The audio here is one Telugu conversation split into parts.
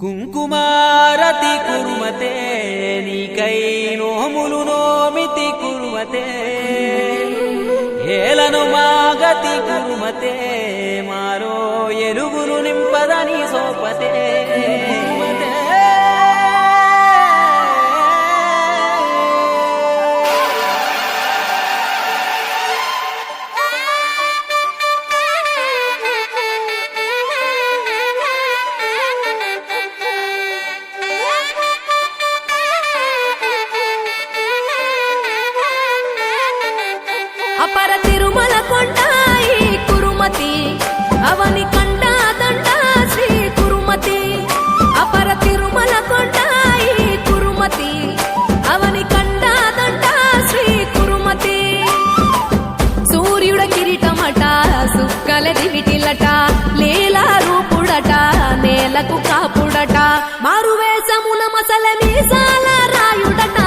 కుంకుమారతి కురుమతే నీకై నోములు నోమితి కురుమతే ఏలను మాగతి కురుమతే మారో ఎలుగులు నింపదని సోపతే అపర తిరుమల కొండాయి కురుమతి అవని కండా దండా శ్రీ కురుమతి అపర తిరుమల కొండాయి కురుమతి అవని కండా దండా శ్రీ కురుమతి సూర్యుడ కిరీటమట సుక్కల దివిటిలట లీలా రూపుడట నేలకు కాపుడట మారువేషమున మసల మీసాల రాయుడట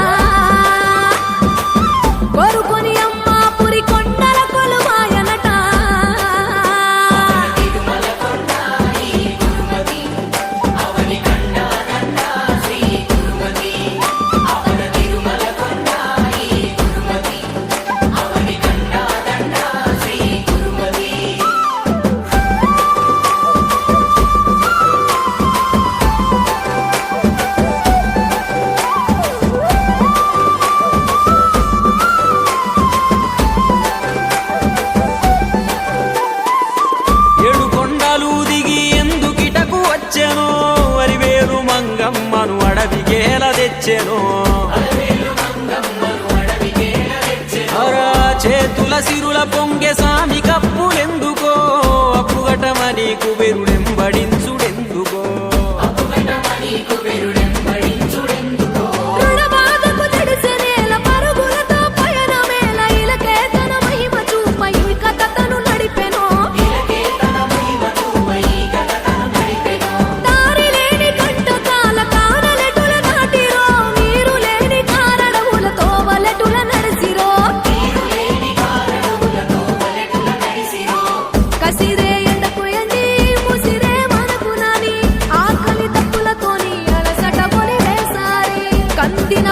కోరుకొని కొండల కొలువాయనట మంగమ్మను అడవికేల తెచ్చెను చేతుల సిరుల పొంగె సామి కప్పులెందుకో అప్పుగటమని కుబెరుడెంబడించుడెందుకో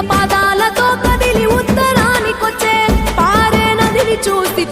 పాదాలతో కదిలి ఉత్తరానికొచ్చే పారే నదిని చూసి